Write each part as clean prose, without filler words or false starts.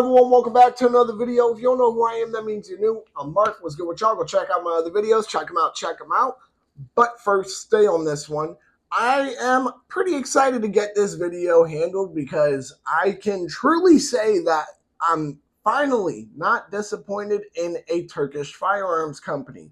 everyone? Welcome back to another video. If you don't know who I am, that means you're new. I'm Mark. What's good with y'all? Go check out my other videos. Check them out. But first, stay on this one. I am pretty excited to get this video handled because I can truly say that I'm finally not disappointed in a Turkish firearms company.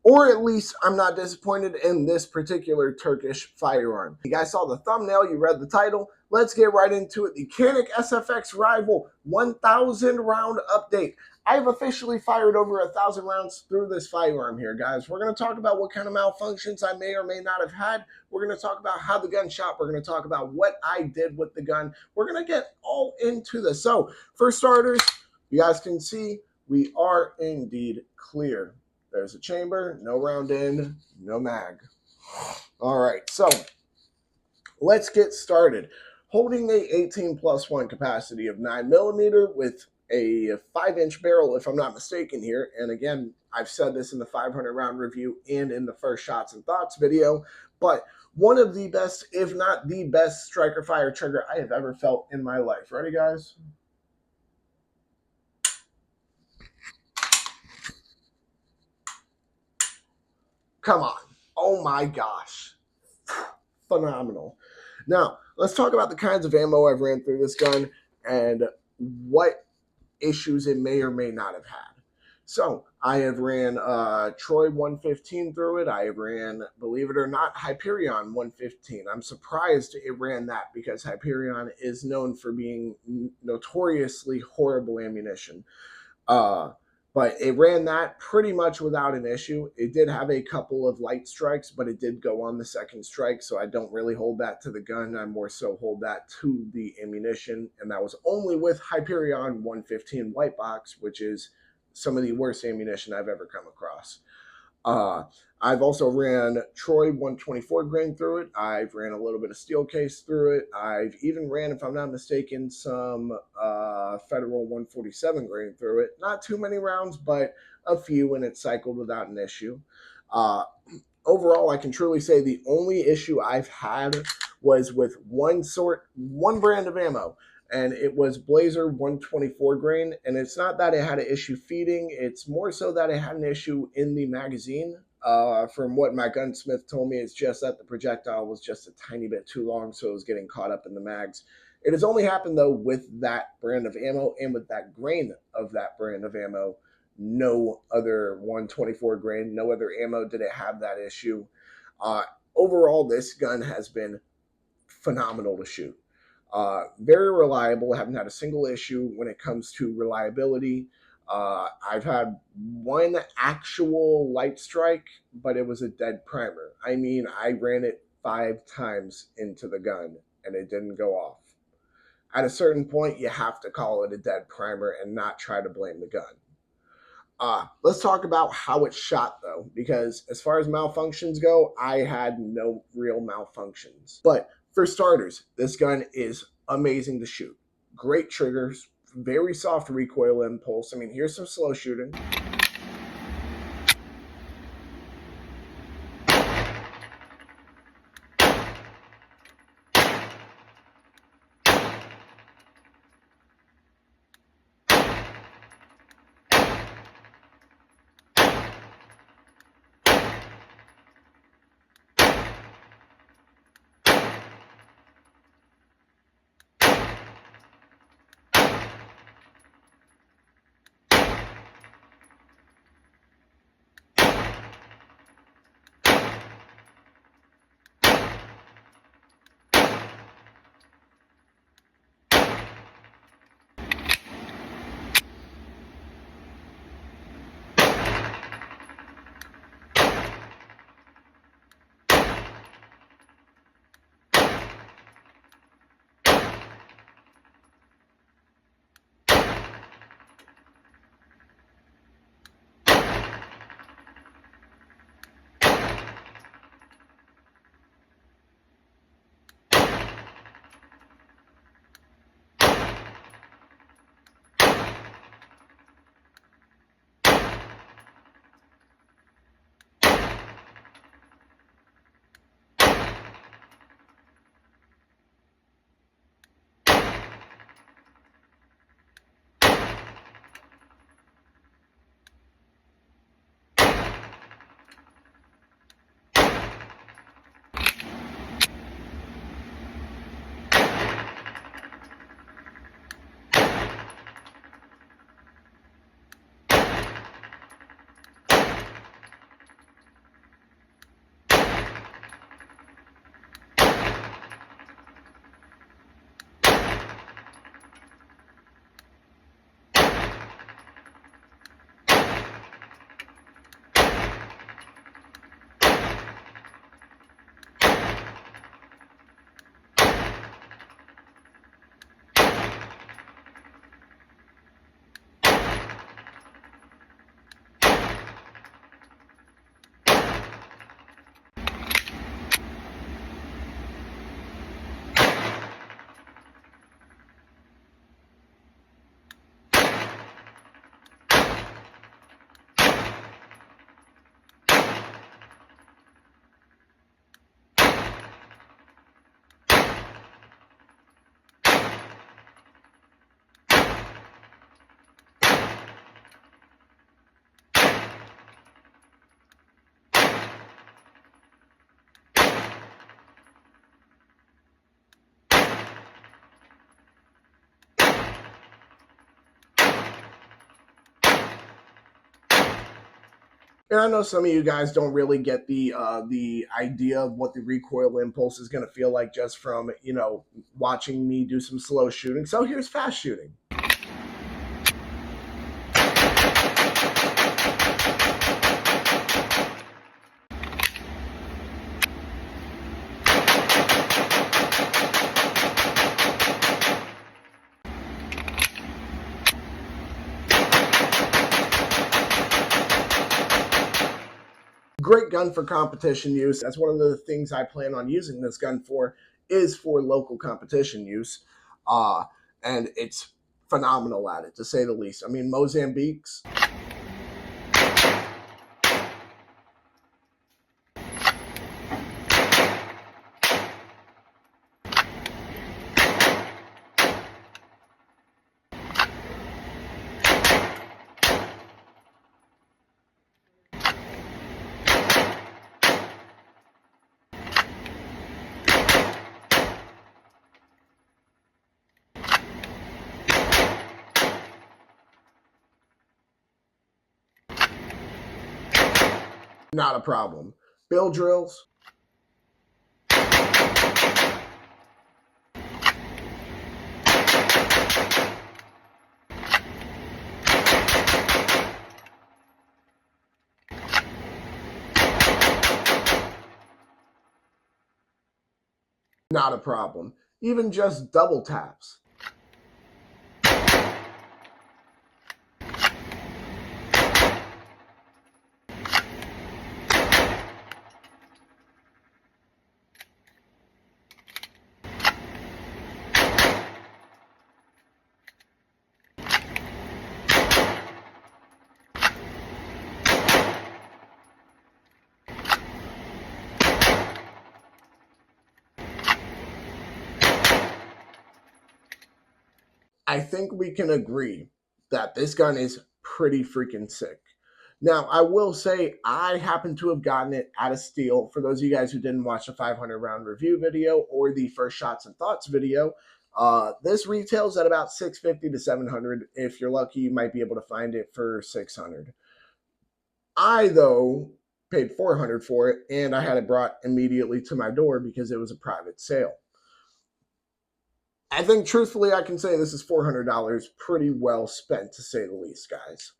Or at least I'm not disappointed in this particular Turkish firearm. You guys saw the thumbnail, you read the title. Let's get right into it. The Canik SFX Rival 1000 round update. I've officially fired over 1,000 rounds through this firearm here, guys. We're going to talk about what kind of malfunctions I may or may not have had. We're going to talk about how the gun shot. We're going to talk about what I did with the gun. We're going to get all into this. So, for starters, you guys can see we are indeed clear. There's a chamber, no round in, no mag. All right, so let's get started. Holding a 18+1 capacity of 9mm with a 5-inch barrel, if I'm not mistaken here. And again, I've said this in the 500 round review and in the first shots and thoughts video, but one of the best, if not the best, striker fire trigger I have ever felt in my life. Ready, guys? Come on. Oh my gosh. Phenomenal. Now, let's talk about the kinds of ammo I've ran through this gun and what issues it may or may not have had. So, I have ran Troy 115 through it. I ran, believe it or not, Hyperion 115. I'm surprised it ran that because Hyperion is known for being notoriously horrible ammunition. But it ran that pretty much without an issue. It did have a couple of light strikes, but it did go on the second strike, so I don't really hold that to the gun. I more so hold that to the ammunition, and that was only with Hyperion 115 white box, which is some of the worst ammunition I've ever come across. I've also ran Troy 124 grain through it. I've ran a little bit of steel case through it. I've even ran, if I'm not mistaken, some Federal 147 grain through it. Not too many rounds, but a few, and it cycled without an issue. Overall, I can truly say the only issue I've had was with one brand of ammo, and it was Blazer 124 grain. And it's not that it had an issue feeding, it's more so that it had an issue in the magazine. From what my gunsmith told me, it's just that the projectile was just a tiny bit too long, so it was getting caught up in the mags. It has only happened, though, with that brand of ammo and with that grain of that brand of ammo. No other 124 grain, no other ammo did it have that issue. Overall, this gun has been phenomenal to shoot. Very reliable. I haven't had a single issue when it comes to reliability. I've had one actual light strike, but it was a dead primer. I mean, I ran it 5 times into the gun and it didn't go off. At a certain point, you have to call it a dead primer and not try to blame the gun. Let's talk about how it shot, though, because as far as malfunctions go, I had no real malfunctions. But for starters, this gun is amazing to shoot. Great triggers, very soft recoil impulse. I mean, here's some slow shooting. And I know some of you guys don't really get the idea of what the recoil impulse is going to feel like just from watching me do some slow shooting. So here's fast shooting. Great gun for competition use. That's one of the things I plan on using this gun for, is for local competition use. Uh, and it's phenomenal at it, to say the least. I mean, Mozambique's not a problem. Bill drills, not a problem. Even just double taps, I think we can agree that this gun is pretty freaking sick. Now, I will say I happen to have gotten it at a steal. For those of you guys who didn't watch the 500 round review video or the first shots and thoughts video, this retails at about 650 to 700. If you're lucky, you might be able to find it for 600. I, though, paid 400 for it, and I had it brought immediately to my door because it was a private sale. I think, truthfully, I can say this is $400 pretty well spent, to say the least, guys.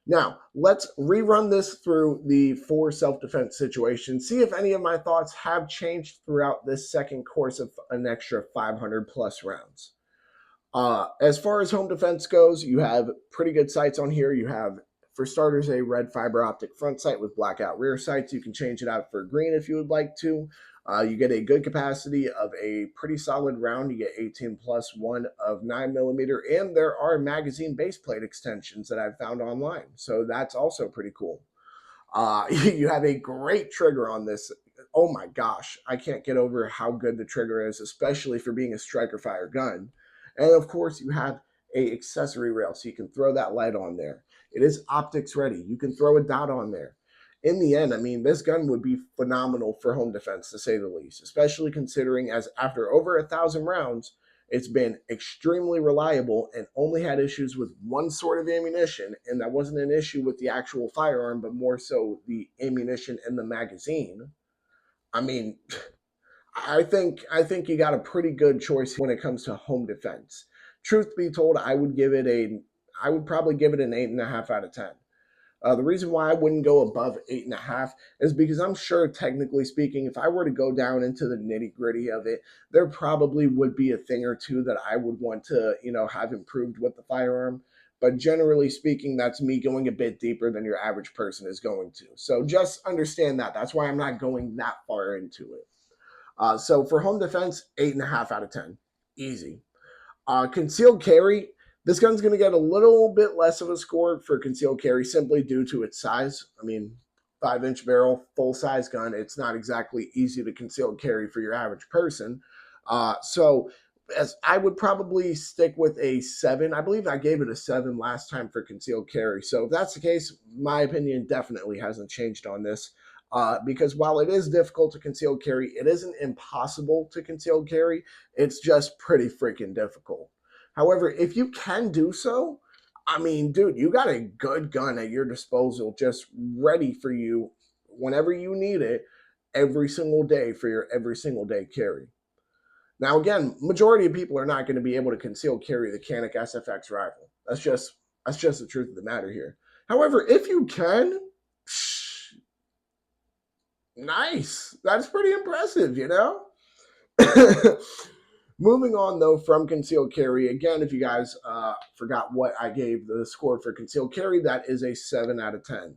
Now, let's rerun this through the 4 self-defense situations, see if any of my thoughts have changed throughout this second course of an extra 500 plus rounds. As far as home defense goes, you have pretty good sights on here. You have, for starters, a red fiber optic front sight with blackout rear sights. You can change it out for green if you would like to. You get a good capacity of a pretty solid round. You get 18 plus 1 of 9mm, and there are magazine base plate extensions that I've found online. So that's also pretty cool. You have a great trigger on this. Oh my gosh, I can't get over how good the trigger is, especially for being a striker fire gun. And of course, you have a accessory rail, so you can throw that light on there. It is optics ready. You can throw a dot on there. In the end, I mean, this gun would be phenomenal for home defense, to say the least, especially considering as after over 1,000 rounds, it's been extremely reliable and only had issues with one sort of ammunition, and that wasn't an issue with the actual firearm, but more so the ammunition in the magazine. I mean, I think you got a pretty good choice when it comes to home defense. Truth be told, I would probably give it an 8.5 out of 10. The reason why I wouldn't go above 8.5 is because I'm sure, technically speaking, if I were to go down into the nitty gritty of it, there probably would be a thing or two that I would want to, have improved with the firearm. But generally speaking, that's me going a bit deeper than your average person is going to. So just understand that. That's why I'm not going that far into it. So for home defense, 8.5 out of 10. Easy. Concealed carry, this gun's going to get a little bit less of a score for concealed carry simply due to its size. I mean, 5-inch barrel, full-size gun. It's not exactly easy to conceal carry for your average person. So as I would probably stick with a 7. I believe I gave it a 7 last time for concealed carry. So if that's the case, my opinion definitely hasn't changed on this. Because while it is difficult to conceal carry, it isn't impossible to conceal carry. It's just pretty freaking difficult. However, if you can do so, I mean, dude, you got a good gun at your disposal, just ready for you whenever you need it, every single day for your every single day carry. Now, again, majority of people are not going to be able to conceal carry the Canik SFX rifle. That's just the truth of the matter here. However, if you can, psh, nice. That's pretty impressive, you know? Moving on, though, from concealed carry, again, if you guys forgot what I gave the score for concealed carry, that is a 7 out of 10.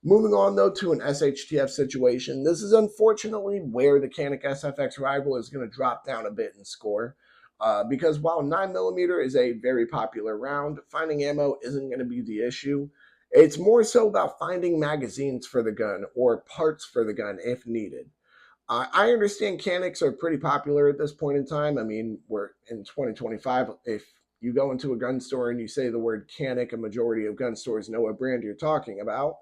Moving on, though, to an SHTF situation, this is unfortunately where the Canik SFX rival is going to drop down a bit in score. Because while 9mm is a very popular round, finding ammo isn't going to be the issue. It's more so about finding magazines for the gun or parts for the gun if needed. I understand Caniks are pretty popular at this point in time. I mean, we're in 2025. If you go into a gun store and you say the word Canik, a majority of gun stores know what brand you're talking about.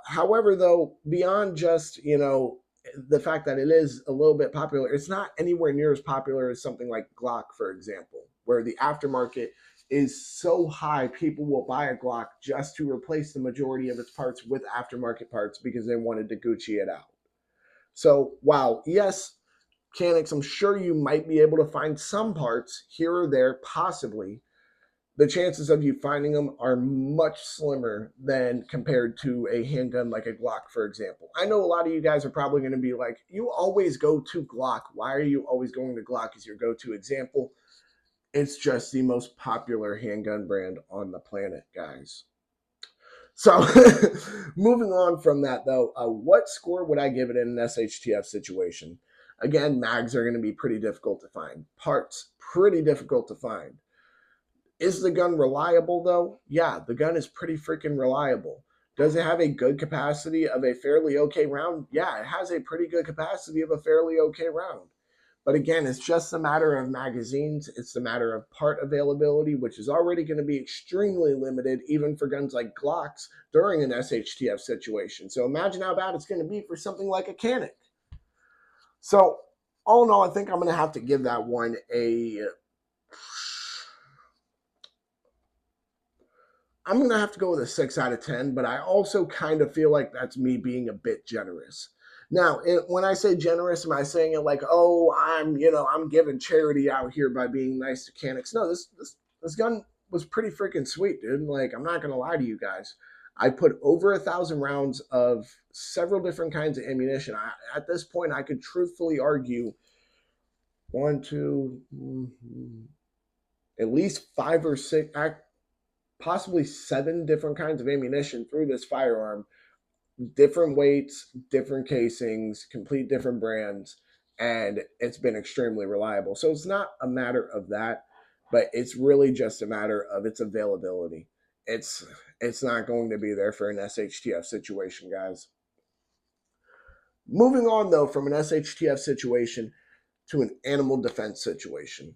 However, though, beyond just, the fact that it is a little bit popular, it's not anywhere near as popular as something like Glock, for example, where the aftermarket is so high, people will buy a Glock just to replace the majority of its parts with aftermarket parts because they wanted to Gucci it out. So, while yes, Caniks, I'm sure you might be able to find some parts here or there, possibly, the chances of you finding them are much slimmer than compared to a handgun like a Glock, for example. I know a lot of you guys are probably going to be like, you always go to Glock. Why are you always going to Glock as your go-to example? It's just the most popular handgun brand on the planet, guys. So, moving on from that, though, what score would I give it in an SHTF situation? Again, mags are going to be pretty difficult to find. Parts, pretty difficult to find. Is the gun reliable, though? Yeah, the gun is pretty freaking reliable. Does it have a good capacity of a fairly okay round? Yeah, it has a pretty good capacity of a fairly okay round. But again, it's just a matter of magazines. It's a matter of part availability, which is already going to be extremely limited, even for guns like Glocks during an SHTF situation. So imagine how bad it's going to be for something like a Canik. So, all in all, I think I'm going to have to give that one a. I'm going to have to go with a 6 out of 10, but I also kind of feel like that's me being a bit generous. Now, when I say generous, am I saying it like, oh, I'm giving charity out here by being nice to Caniks? No, this gun was pretty freaking sweet, dude. Like, I'm not gonna lie to you guys. I put over 1,000 rounds of several different kinds of ammunition. At this point, I could truthfully argue one, two, at least 5 or 6, possibly 7 different kinds of ammunition through this firearm, different weights, different casings, complete different brands, and it's been extremely reliable. So it's not a matter of that, but it's really just a matter of its availability. It's not going to be there for an SHTF situation, guys. Moving on, though, from an SHTF situation to an animal defense situation.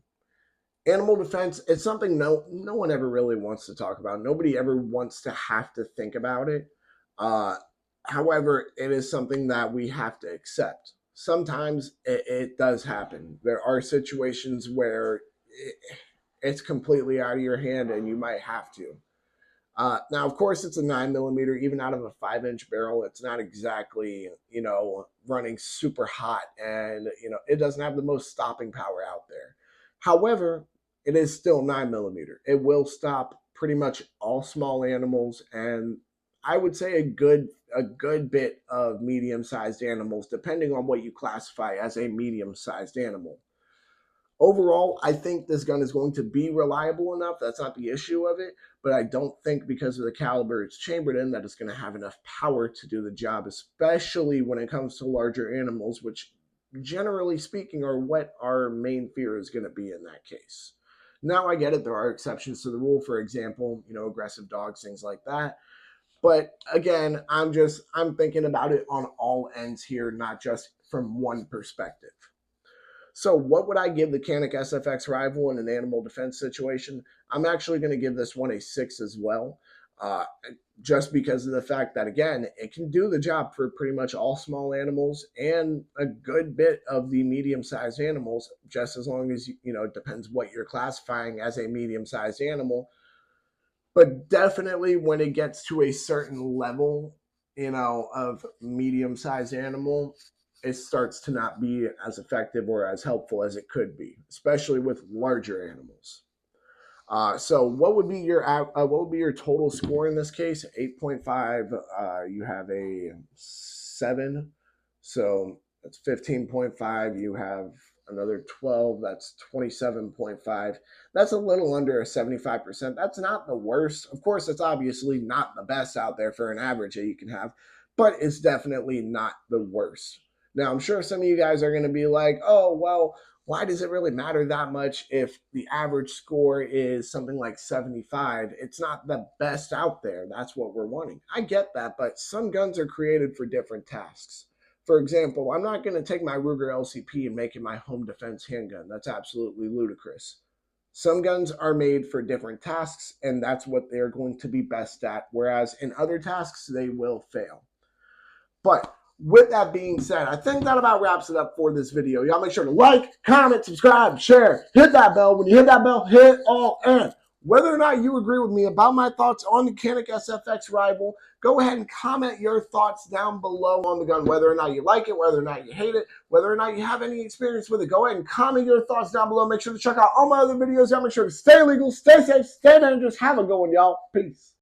Animal defense, it's something no one ever really wants to talk about. Nobody ever wants to have to think about it. Uh, However, it is something that we have to accept. Sometimes it does happen. There are situations where it's completely out of your hand and you might have to. Now, of course, it's a 9mm, even out of a 5-inch barrel. It's not exactly, running super hot, and, it doesn't have the most stopping power out there. However, it is still 9mm. It will stop pretty much all small animals, and I would say a good bit of medium-sized animals, depending on what you classify as a medium-sized animal. Overall, I think this gun is going to be reliable enough. That's not the issue of it. But I don't think because of the caliber it's chambered in that it's going to have enough power to do the job, especially when it comes to larger animals, which generally speaking are what our main fear is going to be in that case. Now I get it. There are exceptions to the rule. For example, aggressive dogs, things like that. But again, I'm thinking about it on all ends here, not just from one perspective. So, what would I give the Canik SFX rival in an animal defense situation? I'm actually going to give this one a 6 as well, uh, just because of the fact that, again, it can do the job for pretty much all small animals and a good bit of the medium sized animals, just as long as, it depends what you're classifying as a medium sized animal. But definitely when it gets to a certain level, of medium-sized animal, it starts to not be as effective or as helpful as it could be, especially with larger animals. So what would be your total score in this case? 8.5. You have a 7, so that's 15.5. You have another 12. That's 27.5. That's a little under a 75%. That's not the worst. Of course, it's obviously not the best out there for an average that you can have, but it's definitely not the worst. Now, I'm sure some of you guys are going to be like, oh, well, why does it really matter that much if the average score is something like 75? It's not the best out there. That's what we're wanting. I get that, but some guns are created for different tasks. For example, I'm not going to take my Ruger LCP and make it my home defense handgun. That's absolutely ludicrous. Some guns are made for different tasks, and that's what they're going to be best at, whereas in other tasks, they will fail. But with that being said, I think that about wraps it up for this video. Y'all make sure to like, comment, subscribe, share, hit that bell. When you hit that bell, hit all in. Whether or not you agree with me about my thoughts on the Canik SFX rival, go ahead and comment your thoughts down below on the gun, whether or not you like it, whether or not you hate it, whether or not you have any experience with it. Go ahead and comment your thoughts down below. Make sure to check out all my other videos. Y'all make sure to stay legal, stay safe, stay dangerous. Have a good one, y'all. Peace.